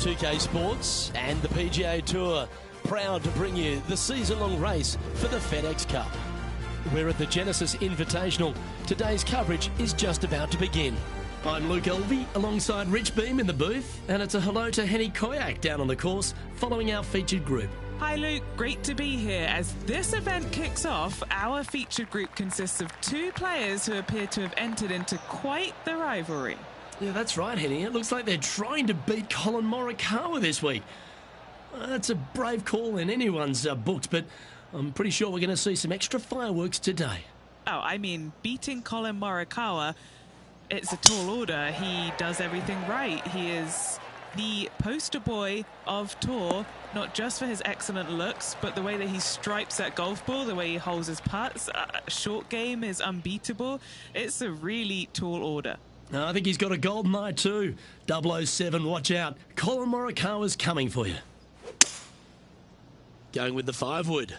2K Sports and the PGA Tour, proud to bring you the season-long race for the FedEx Cup. We're at the Genesis Invitational. Today's coverage is just about to begin. I'm Luke Elvey alongside Rich Beam in the booth, and it's a hello to Henny Koyak down on the course following our featured group. Hi Luke, great to be here. As this event kicks off, our featured group consists of two players who appear to have entered into quite the rivalry. Yeah, that's right, Henny. It looks like they're trying to beat Colin Morikawa this week. That's a brave call in anyone's books, but I'm pretty sure we're going to see some extra fireworks today. Oh, I mean, beating Colin Morikawa, it's a tall order. He does everything right. He is the poster boy of tour, not just for his excellent looks, but the way that he stripes that golf ball, the way he holds his putts. Short game is unbeatable. It's a really tall order. I think he's got a golden eye too. 007, watch out. Colin Morikawa's coming for you. Going with the 5-wood.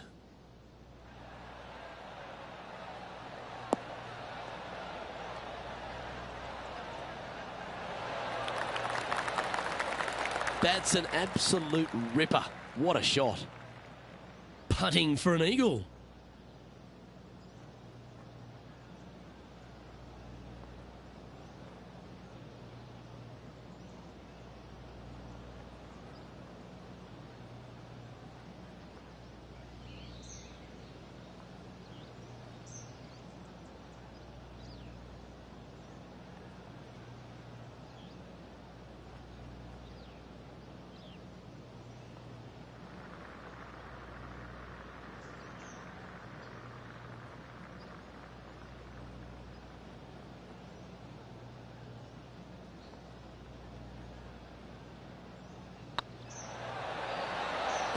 That's an absolute ripper. What a shot. Putting for an eagle.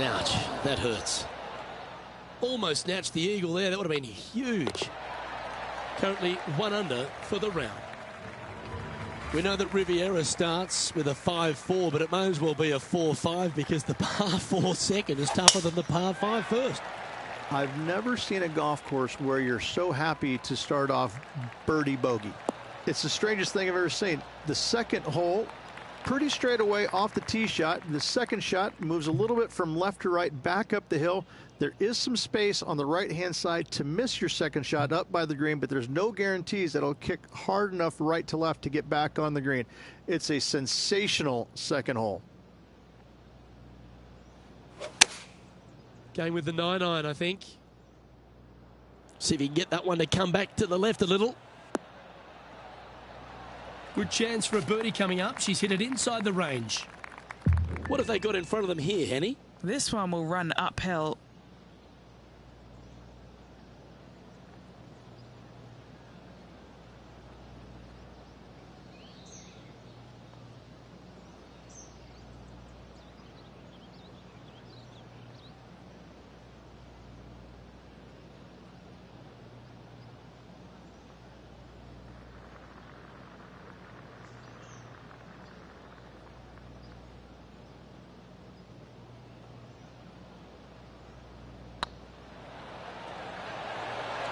Ouch, that hurts. Almost snatched the eagle there. That would have been huge. Currently 1 under for the round. We know that Riviera starts with a 5-4, but it may as well be a 4-5 because the par 4 second is tougher than the par 5 first. I've never seen a golf course where you're so happy to start off birdie bogey. It's the strangest thing I've ever seen. The second hole, pretty straight away off the tee shot. The second shot moves a little bit from left to right, back up the hill. There is some space on the right-hand side to miss your second shot up by the green, but there's no guarantees that it'll kick hard enough right to left to get back on the green. It's a sensational second hole. Going with the 9-iron, I think. See if he can get that one to come back to the left a little. Good chance for a birdie coming up. She's hit it inside the range. What have they got in front of them here, Henny? This one will run uphill.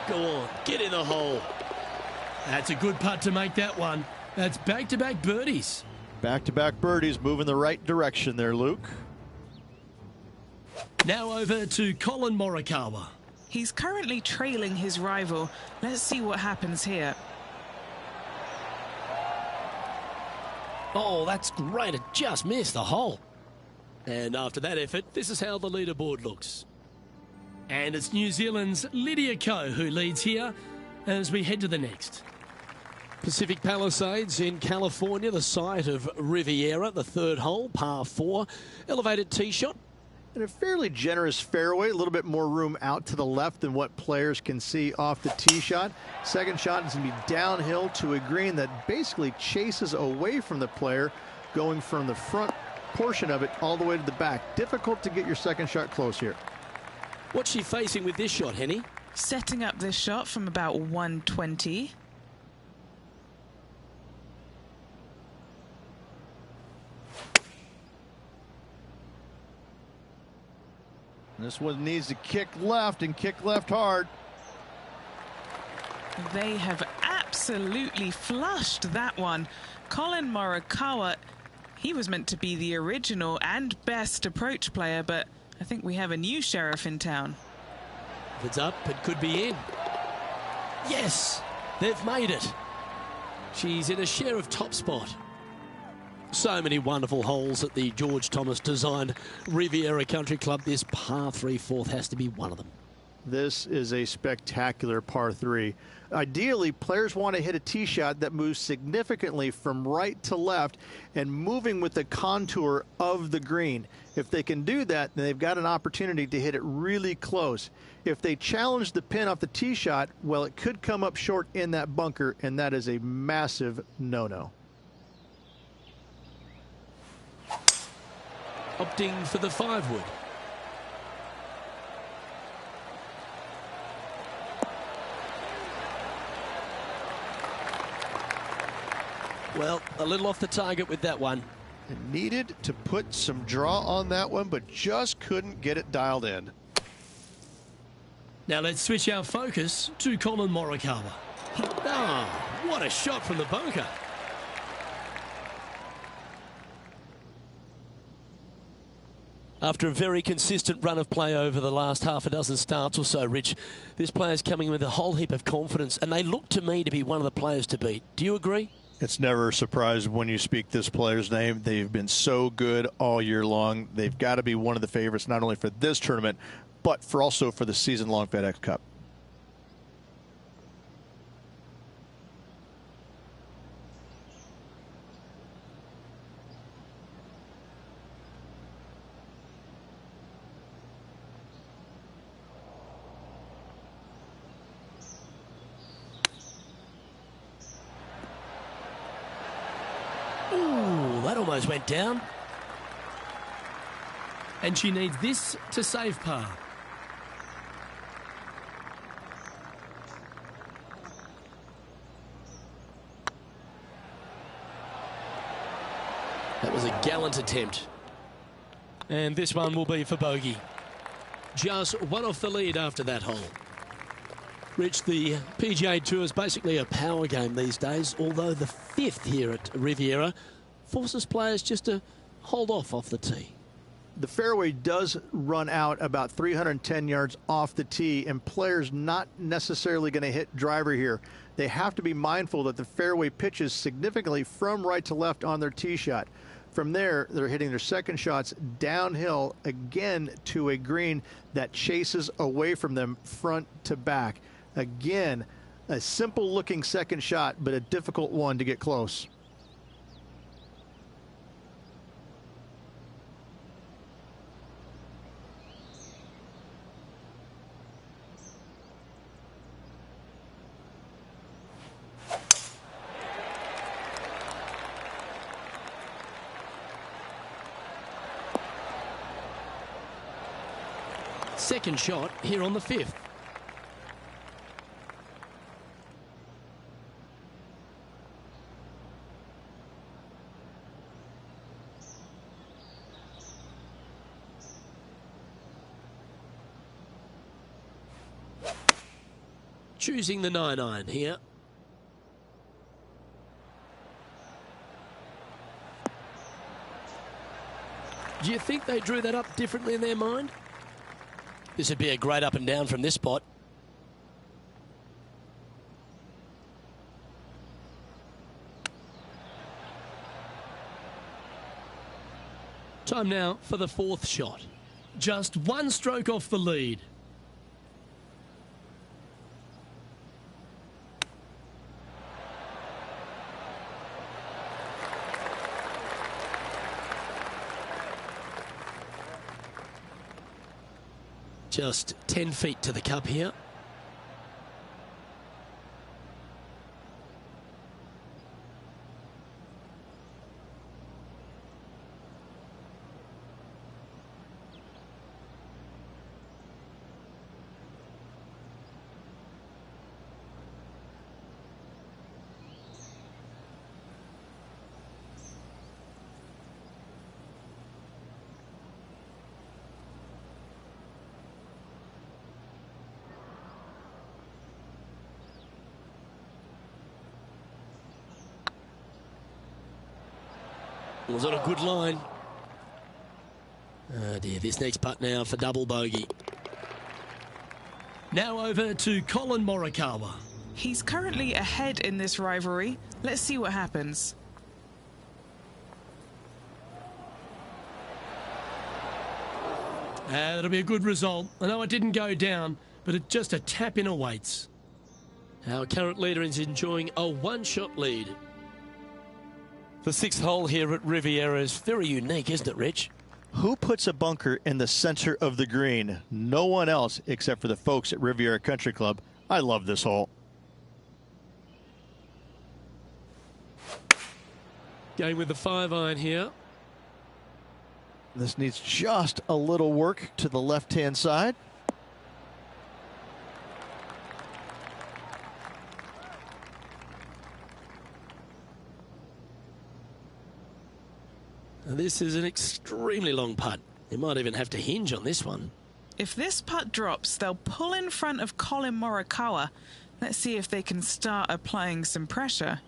Go on, get in the hole. That's a good putt to make that one. That's back-to-back birdies. Back-to-back birdies, moving the right direction there, Luke. Now over to Colin Morikawa. He's currently trailing his rival. Let's see what happens here. Oh, that's great. It just missed the hole. And after that effort, this is how the leaderboard looks. And it's New Zealand's Lydia Ko who leads here as we head to the next. Pacific Palisades in California, the site of Riviera, the 3rd hole, par 4. Elevated tee shot. And a fairly generous fairway, a little bit more room out to the left than what players can see off the tee shot. Second shot is going to be downhill to a green that basically chases away from the player, going from the front portion of it all the way to the back. Difficult to get your second shot close here. What's she facing with this shot, Henny? Setting up this shot from about 120. This one needs to kick left and kick left hard. They have absolutely flushed that one. Colin Morikawa He was meant to be the original and best approach player, but I think we have a new sheriff in town. If it's up, it could be in. Yes, they've made it. She's in a share of top spot. So many wonderful holes at the George Thomas designed Riviera Country Club. This par 3 fourth has to be one of them. This is a spectacular par 3. Ideally, players want to hit a tee shot that moves significantly from right to left and moving with the contour of the green. If they can do that, then they've got an opportunity to hit it really close. If they challenge the pin off the tee shot, well, it could come up short in that bunker, and that is a massive no-no. Opting for the 5-wood. Well, a little off the target with that one. It needed to put some draw on that one, but just couldn't get it dialed in. Now let's switch our focus to Colin Morikawa. Oh, what a shot from the bunker. After a very consistent run of play over the last half a dozen starts or so, Rich, this player's coming with a whole heap of confidence, and they look to me to be one of the players to beat. Do you agree? It's never a surprise when you speak this player's name. They've been so good all year long. They've got to be one of the favorites, not only for this tournament, but also for the season-long FedEx Cup. Ooh, that almost went down. And she needs this to save par. That was a gallant attempt. And this one will be for bogey. Just one off the lead after that hole. Rich, the PGA Tour is basically a power game these days, although the 5th here at Riviera forces players just to hold off the tee. The fairway does run out about 310 yards off the tee, and players not necessarily going to hit driver here. They have to be mindful that the fairway pitches significantly from right to left on their tee shot. From there, they're hitting their second shots downhill again to a green that chases away from them front to back. Again, a simple looking second shot, but a difficult one to get close. Second shot here on the 5th. Choosing the 9-iron here. Do you think they drew that up differently in their mind? This would be a great up and down from this spot. Time now for the 4th shot. Just one stroke off the lead. Just 10 feet to the cup here. Was on a good line. Oh dear, this next putt now for double bogey. Now over to Colin Morikawa. He's currently ahead in this rivalry. Let's see what happens. That'll be a good result. I know it didn't go down, but it just a tap in awaits. Our current leader is enjoying a one-shot lead. The sixth hole here at Riviera is very unique, isn't it, Rich? Who puts a bunker in the center of the green? No one else except for the folks at Riviera Country Club. I love this hole. Going with the 5-iron here. This needs just a little work to the left-hand side. This is an extremely long putt. They might even have to hinge on this one. If this putt drops, they'll pull in front of Colin Morikawa. Let's see if they can start applying some pressure.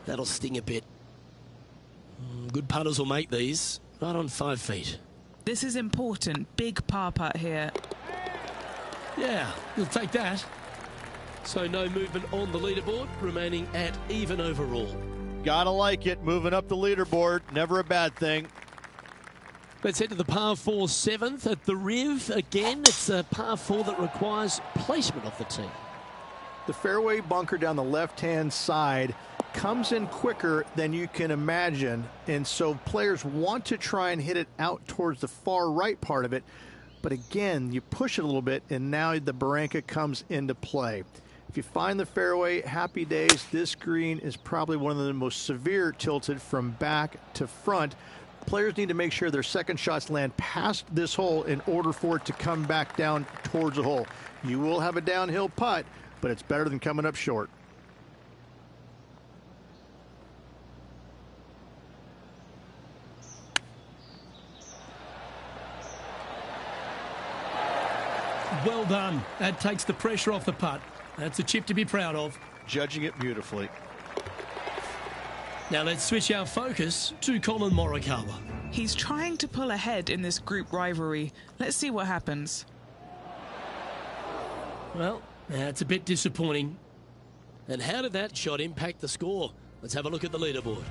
That'll sting a bit. Good putters will make these. Right on 5 feet. This is important. Big par putt here. Yeah, we'll take that. So no movement on the leaderboard, remaining at even overall. Gotta like it. Moving up the leaderboard. Never a bad thing. Let's head to the par 4 7th at the Riv. Again, it's a par 4 that requires placement of the tee. The fairway bunker down the left-hand side comes in quicker than you can imagine, and so players want to try and hit it out towards the far right part of it, but again, you push it a little bit and now the barranca comes into play. If you find the fairway, happy days. This green is probably one of the most severe tilted from back to front. Players need to make sure their second shots land past this hole in order for it to come back down towards the hole. You will have a downhill putt, but it's better than coming up short. Well done. That takes the pressure off the putt. That's a chip to be proud of. Judging it beautifully. Now let's switch our focus to Colin Morikawa. He's trying to pull ahead in this group rivalry. Let's see what happens. Well, that's a bit disappointing. And how did that shot impact the score? Let's have a look at the leaderboard.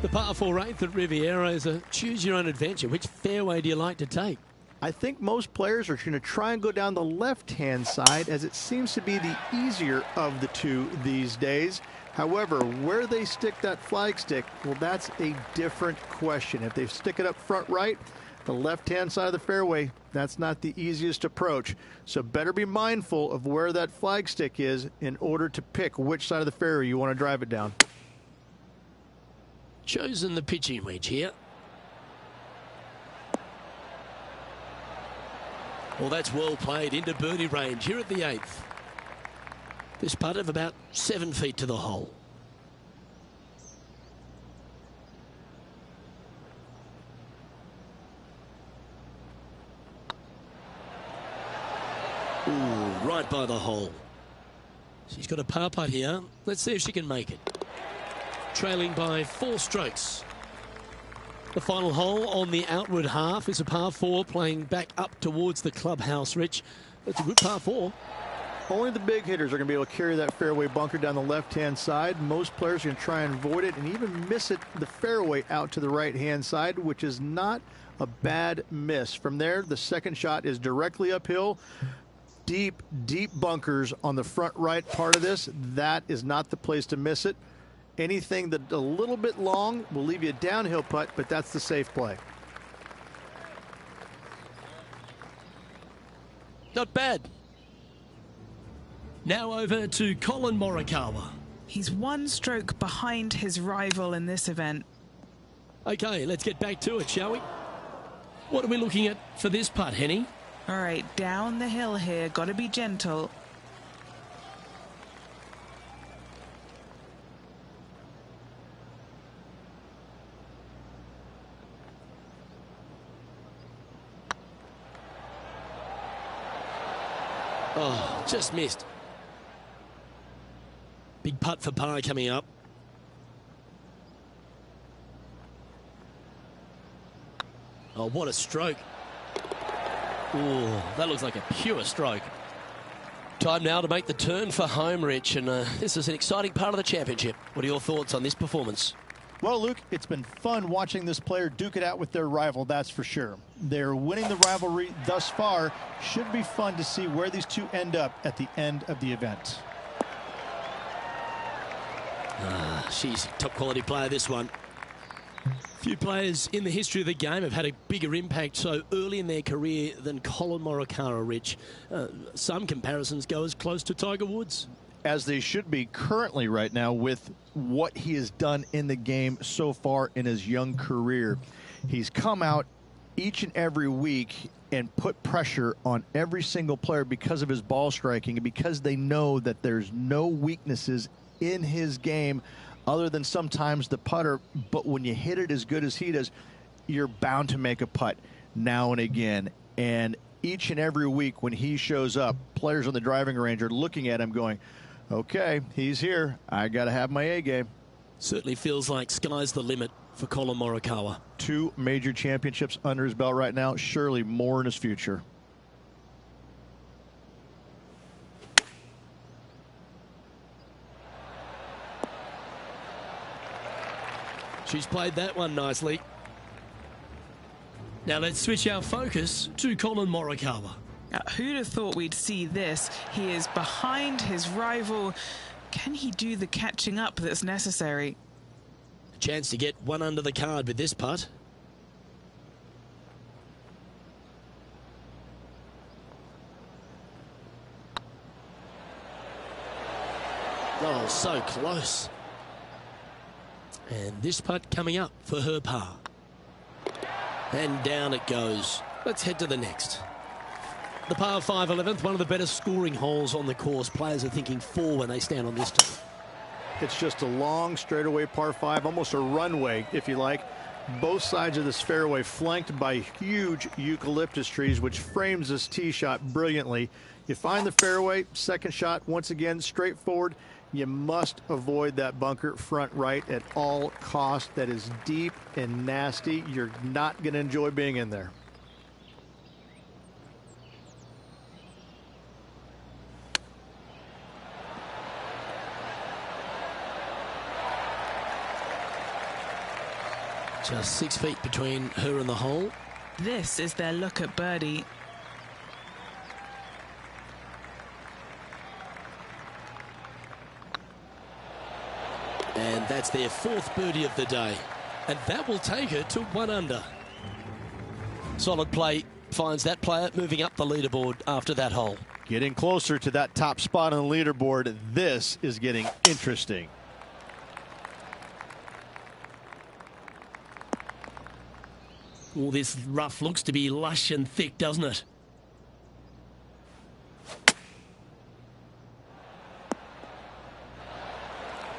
The par 4 8th at Riviera is a choose-your-own-adventure. Which fairway do you like to take? I think most players are going to try and go down the left-hand side, as it seems to be the easier of the two these days. However, where they stick that flagstick, well, that's a different question. If they stick it up front right, the left-hand side of the fairway, that's not the easiest approach. So better be mindful of where that flagstick is in order to pick which side of the fairway you want to drive it down. Chosen the pitching wedge here. Well, that's well played into birdie range here at the 8th. This putt of about 7 feet to the hole. Ooh, right by the hole. She's got a par putt here. Let's see if she can make it. Trailing by 4 strokes. The final hole on the outward half is a par 4 playing back up towards the clubhouse, Rich. That's a good par 4. Only the big hitters are going to be able to carry that fairway bunker down the left-hand side. Most players are going to try and avoid it and even miss it the fairway out to the right-hand side, which is not a bad miss. From there, the second shot is directly uphill. Deep, deep bunkers on the front right part of this. That is not the place to miss it. Anything that a little bit long will leave you a downhill putt, but that's the safe play. Not bad. Now over to Colin Morikawa. He's one stroke behind his rival in this event. Okay, let's get back to it, shall we? What are we looking at for this putt, Henny? All right, down the hill here. Got to be gentle. Oh, just missed. Big putt for par coming up. Oh, what a stroke. Oh, that looks like a pure stroke. Time now to make the turn for home, Rich, and this is an exciting part of the championship. What are your thoughts on this performance? Well, Luke, it's been fun watching this player duke it out with their rival, that's for sure. They're winning the rivalry thus far. Should be fun to see where these two end up at the end of the event. She's a top quality player, this one. Few players in the history of the game have had a bigger impact so early in their career than Colin Morikawa, Rich. Some comparisons go as close to Tiger Woods. As they should be currently right now with what he has done in the game so far in his young career. He's come out each and every week and put pressure on every single player because of his ball striking and because they know that there's no weaknesses in his game other than sometimes the putter. But when you hit it as good as he does, you're bound to make a putt now and again. And each and every week when he shows up, players on the driving range are looking at him going, okay, he's here. I got to have my A game. Certainly feels like sky's the limit for Colin Morikawa. 2 major championships under his belt right now. Surely more in his future. She's played that one nicely. Now let's switch our focus to Colin Morikawa. Who'd have thought we'd see this? He is behind his rival. Can he do the catching up that's necessary? A chance to get one under the card with this putt. Oh, so close. And this putt coming up for her par. And down it goes. Let's head to the next. The par 5 11th, one of the better scoring holes on the course. Players are thinking 4 when they stand on this tee. It's just a long straightaway par 5, almost a runway, if you like. Both sides of this fairway flanked by huge eucalyptus trees, which frames this tee shot brilliantly. You find the fairway, second shot, once again, straightforward. You must avoid that bunker front right at all costs. That is deep and nasty. You're not going to enjoy being in there. Just 6 feet between her and the hole. This is their look at birdie. And that's their 4th birdie of the day. And that will take her to 1 under. Solid play finds that player moving up the leaderboard after that hole. Getting closer to that top spot on the leaderboard. This is getting interesting. All this rough looks to be lush and thick, doesn't it?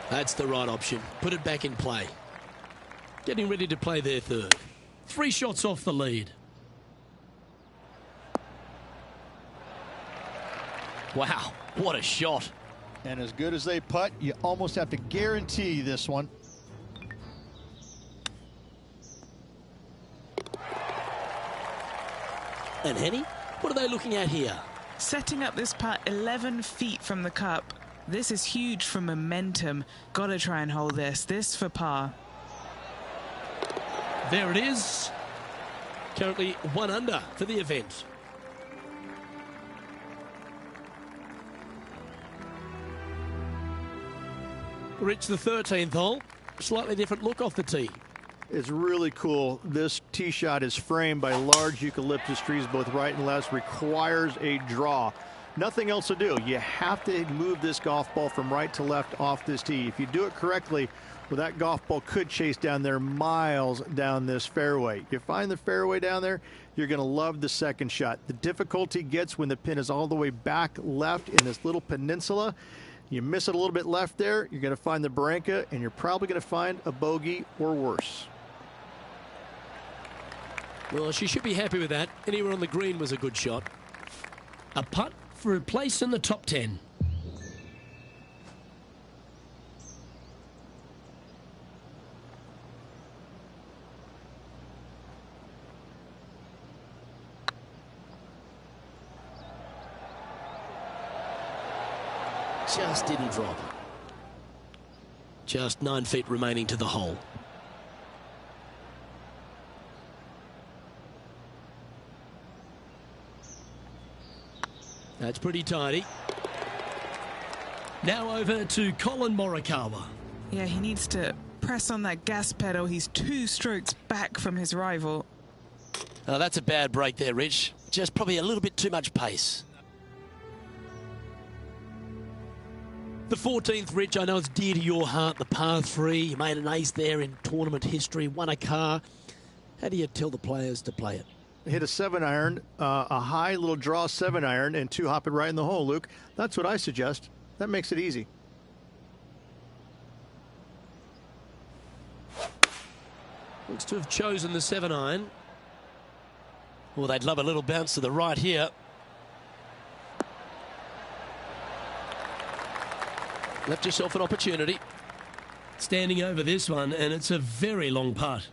That's the right option. Put it back in play. Getting ready to play their 3rd. 3 shots off the lead. Wow, what a shot. And as good as they putt, you almost have to guarantee this one. And Henny, what are they looking at here? Setting up this putt 11 feet from the cup. This is huge for momentum. Gotta try and hold this. This for par. There it is. Currently 1 under for the event. Rich, the 13th hole. Slightly different look off the tee. It's really cool. This tee shot is framed by large eucalyptus trees, both right and left. Requires a draw. Nothing else to do. You have to move this golf ball from right to left off this tee. If you do it correctly, well, that golf ball could chase down there miles down this fairway. You find the fairway down there, you're going to love the second shot. The difficulty gets when the pin is all the way back left in this little peninsula. You miss it a little bit left there, you're going to find the barranca, and you're probably going to find a bogey or worse. Well, she should be happy with that. Anywhere on the green was a good shot. A putt for a place in the top 10. Just didn't drop. Just 9 feet remaining to the hole. That's pretty tidy. Now over to Colin Morikawa. Yeah, he needs to press on that gas pedal. He's 2 strokes back from his rival. Oh, that's a bad break there, Rich. Just probably a little bit too much pace. The 14th, Rich, I know it's dear to your heart, the par 3. You made an ace there in tournament history, won a car. How do you tell the players to play it? Hit a 7-iron, a high little draw 7-iron, and 2 hop it right in the hole, Luke. That's what I suggest. That makes it easy. Looks to have chosen the 7-iron. Well, they'd love a little bounce to the right here. Left yourself an opportunity. Standing over this one, and it's a very long putt.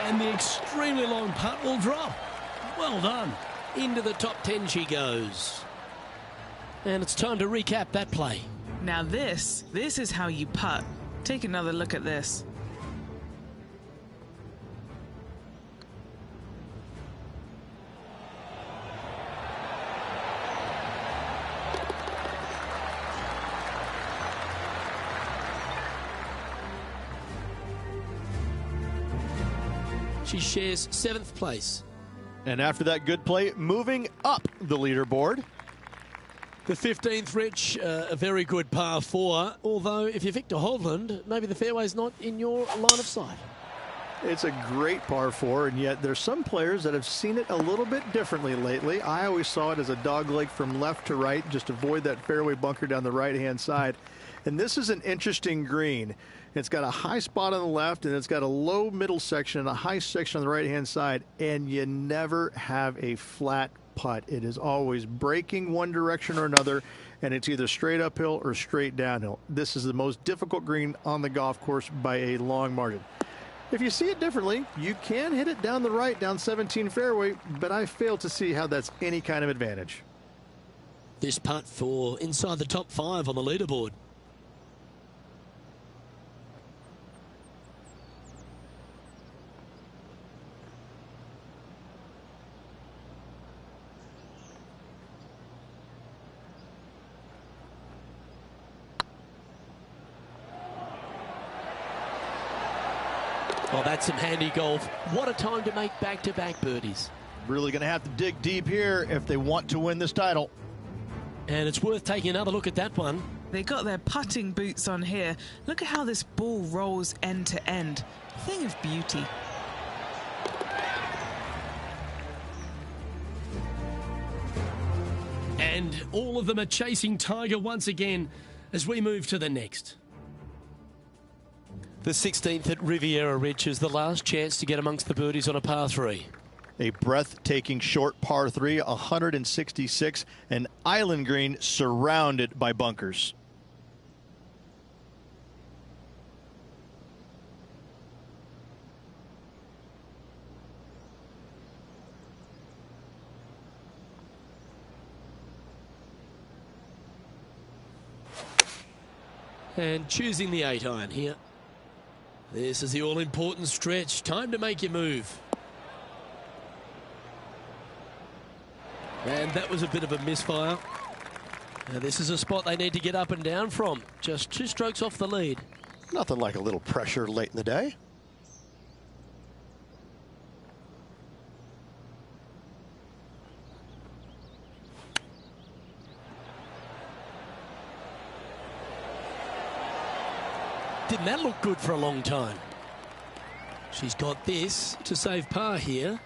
And the extremely long putt will drop. Well done. Into the top 10 she goes. And it's time to recap that play. Now this is how you putt. Take another look at this. She shares 7th place. And after that good play, moving up the leaderboard. The 15th, Rich, a very good par 4. Although, if you're Victor Hovland, maybe the fairway's not in your line of sight. It's a great par 4, and yet there's some players that have seen it a little bit differently lately. I always saw it as a dogleg from left to right, just avoid that fairway bunker down the right-hand side. And this is an interesting green. It's got a high spot on the left, and it's got a low middle section and a high section on the right-hand side, and you never have a flat putt. It is always breaking one direction or another, and it's either straight uphill or straight downhill. This is the most difficult green on the golf course by a long margin. If you see it differently, you can hit it down the right, down 17 fairway, but I fail to see how that's any kind of advantage. This putt for inside the top 5 on the leaderboard. Oh, that's some handy golf. What a time to make back-to-back birdies. Really going to have to dig deep here if they want to win this title. And it's worth taking another look at that one. They got their putting boots on here. Look at how this ball rolls end to end. Thing of beauty. And all of them are chasing Tiger once again as we move to the next. The 16th at Riviera Ridge is the last chance to get amongst the birdies on a par 3. A breathtaking short par 3, 166, an island green surrounded by bunkers. And choosing the 8-iron here. This is the all-important stretch. Time to make your move. And that was a bit of a misfire. Now this is a spot they need to get up and down from. Just 2 strokes off the lead. Nothing like a little pressure late in the day. Didn't that look good for a long time? She's got this to save par here.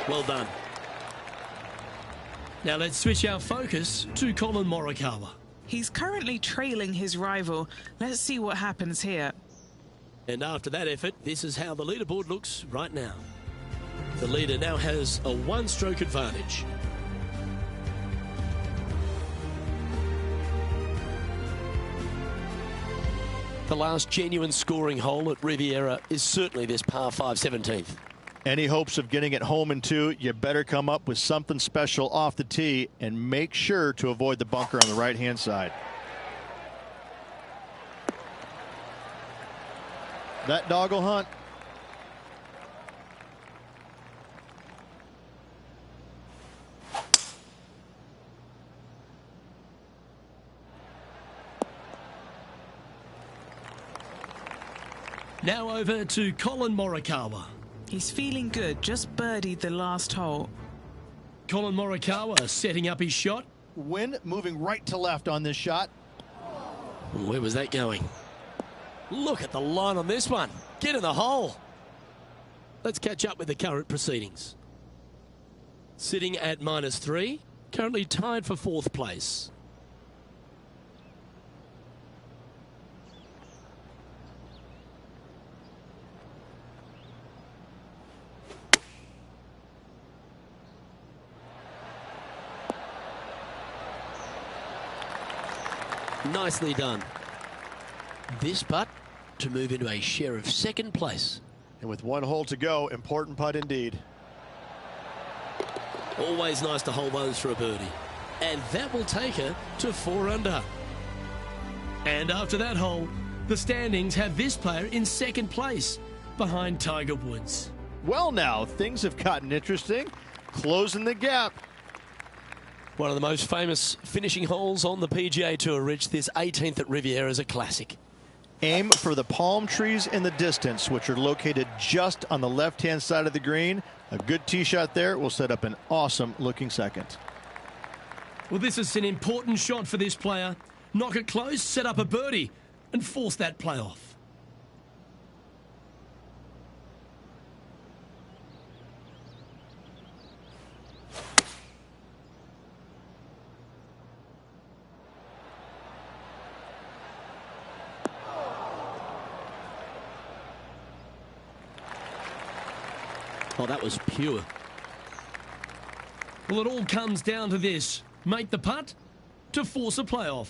Well done. Now let's switch our focus to Colin Morikawa. He's currently trailing his rival. Let's see what happens here. And after that effort, this is how the leaderboard looks right now. The leader now has a 1-stroke advantage. The last genuine scoring hole at Riviera is certainly this par 5 17th. Any hopes of getting it home in 2, you better come up with something special off the tee and make sure to avoid the bunker on the right-hand side. That dog will hunt. Now over to Colin Morikawa. He's feeling good, just birdied the last hole. Colin Morikawa setting up his shot. Wind moving right to left on this shot. Where was that going? Look at the line on this one. Get in the hole. Let's catch up with the current proceedings. Sitting at -3, currently tied for 4th place. Nicely done. This putt to move into a share of 2nd place. And with 1 hole to go, important putt indeed. Always nice to hold those for a birdie. And that will take her to 4 under. And after that hole, the standings have this player in 2nd place behind Tiger Woods. Well, now things have gotten interesting. Closing the gap. One of the most famous finishing holes on the PGA Tour, Rich. This 18th at Riviera is a classic. Aim for the palm trees in the distance, which are located just on the left-hand side of the green. A good tee shot there will set up an awesome-looking second. Well, this is an important shot for this player. Knock it close, set up a birdie, and force that play off. Oh, that was pure. Well, it all comes down to this. Make the putt to force a playoff.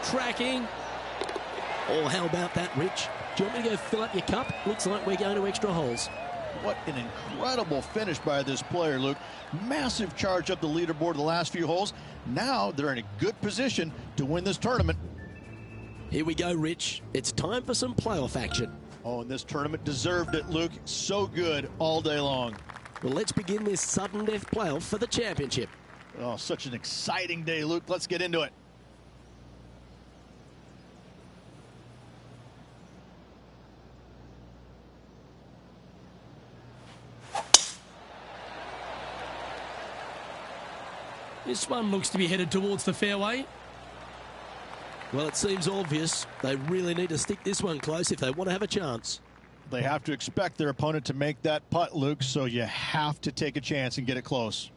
Tracking. Oh, how about that, Rich? Do you want me to go fill up your cup? Looks like we're going to extra holes. What an incredible finish by this player, Luke. Massive charge up the leaderboard the last few holes. Now they're in a good position to win this tournament. Here we go, Rich. It's time for some playoff action. Oh, and this tournament deserved it, Luke. So good all day long. Well, let's begin this sudden death playoff for the championship. Oh, such an exciting day, Luke. Let's get into it. This one looks to be headed towards the fairway. Well, it seems obvious. They really need to stick this one close if they want to have a chance. They have to expect their opponent to make that putt, Luke, so you have to take a chance and get it close.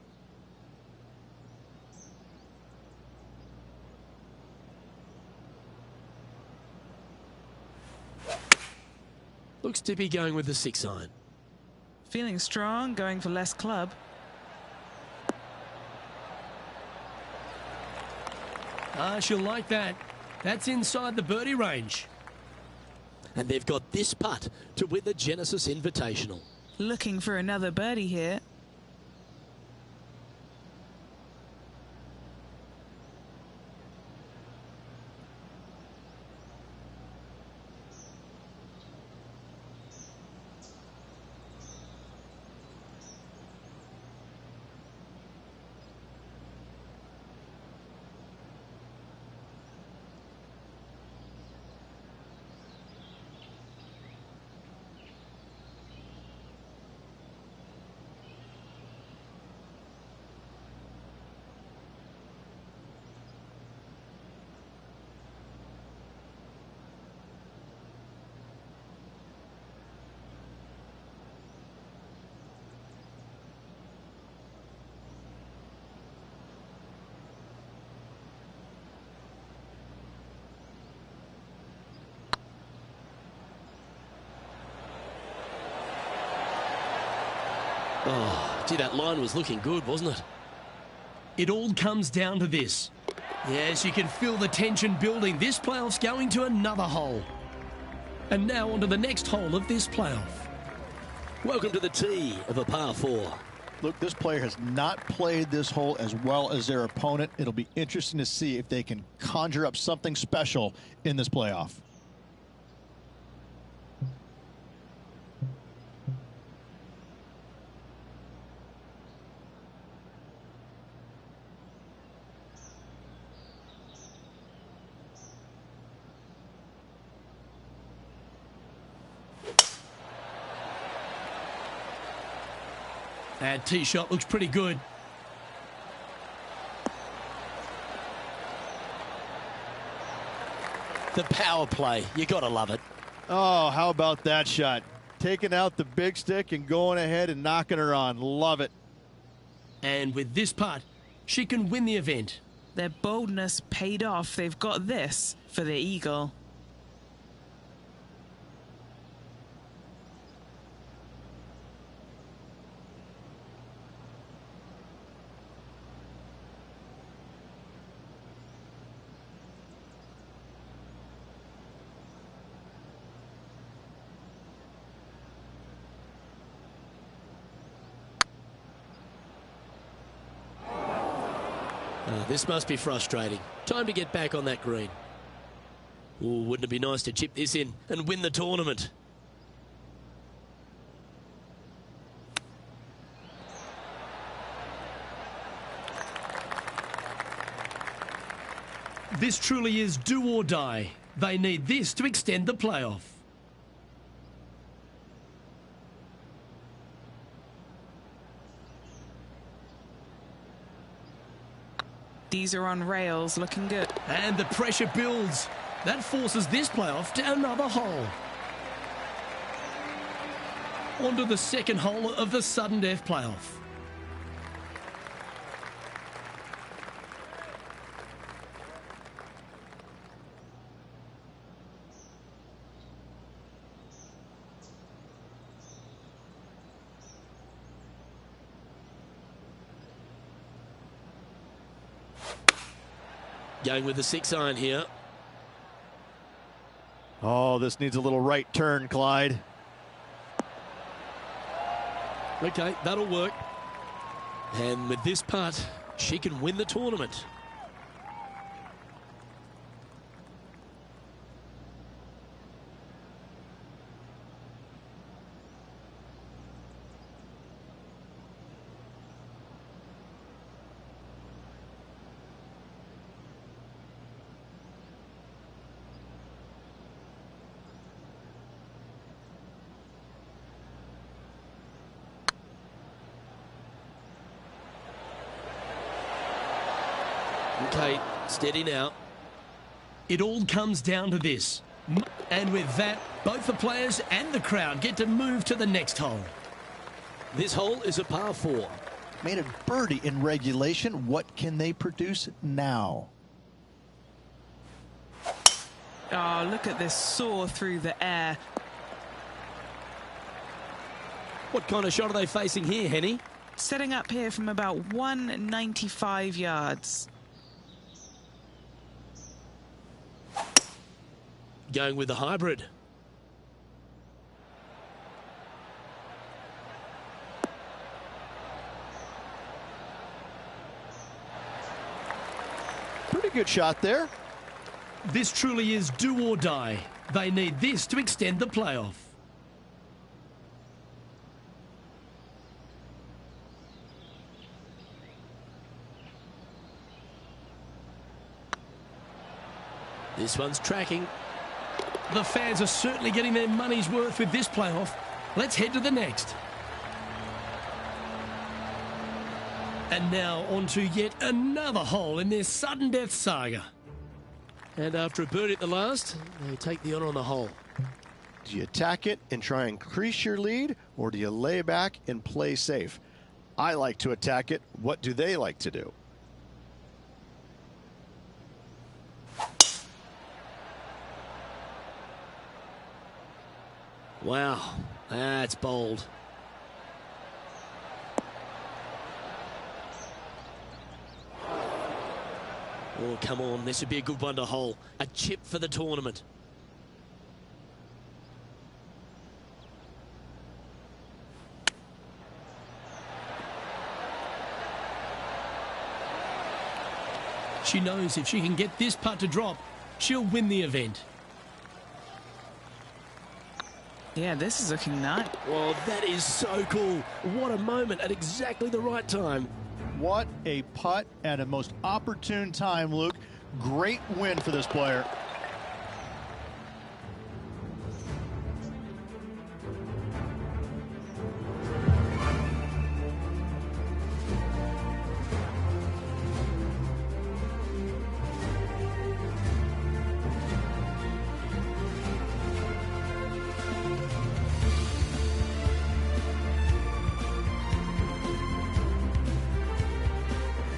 Looks to be going with the 6-iron. Feeling strong, going for less club. She'll like that. That's inside the birdie range. And they've got this putt to win the Genesis Invitational. Looking for another birdie here. Oh, gee, that line was looking good, wasn't it? It all comes down to this. Yes, you can feel the tension building. This playoff's going to another hole. And now on to the next hole of this playoff. Welcome to the tee of a par 4. Look, this player has not played this hole as well as their opponent. It'll be interesting to see if they can conjure up something special in this playoff. That tee shot looks pretty good. The power play, you gotta love it. Oh, how about that shot? Taking out the big stick and going ahead and knocking her on. Love it. And with this putt, she can win the event. Their boldness paid off. They've got this for the eagle. This must be frustrating. Time to get back on that green. Ooh, wouldn't it be nice to chip this in and win the tournament? This truly is do or die. They need this to extend the playoff. These are on rails, looking good. And the pressure builds. That forces this playoff to another hole. On to the second hole of the sudden death playoff. Going with the 6-iron here. Oh, this needs a little right turn, Clyde. Okay, that'll work. And with this putt, she can win the tournament. Okay, steady now. It all comes down to this. And with that, both the players and the crowd get to move to the next hole. This hole is a par 4. Made a birdie in regulation. What can they produce now? Oh, look at this soar through the air. What kind of shot are they facing here, Henny? Setting up here from about 195 yards. Going with the hybrid. Pretty good shot there. This truly is do or die. They need this to extend the playoff. This one's tracking. The fans are certainly getting their money's worth with this playoff. Let's head to the next. And now on to yet another hole in their sudden death saga. And after a birdie at the last, they take the honour on the hole. Do you attack it and try and increase your lead, or do you lay back and play safe? I like to attack it. What do they like to do? Wow, that's bold. Oh, come on, this would be a good one to hole. A chip for the tournament. She knows if she can get this putt to drop, she'll win the event. Yeah, this is looking nice. Well, that is so cool. What a moment at exactly the right time. What a putt at a most opportune time, Luke. Great win for this player.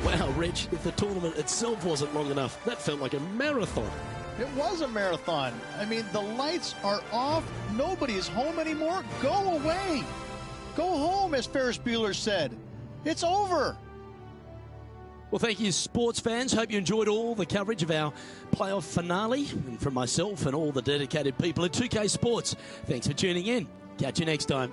Wow, Rich, if the tournament itself wasn't long enough, that felt like a marathon. It was a marathon. I mean, the lights are off. Nobody's home anymore. Go away. Go home, as Ferris Bueller said. It's over. Well, thank you, sports fans. Hope you enjoyed all the coverage of our playoff finale. And from myself and all the dedicated people at 2K Sports, thanks for tuning in. Catch you next time.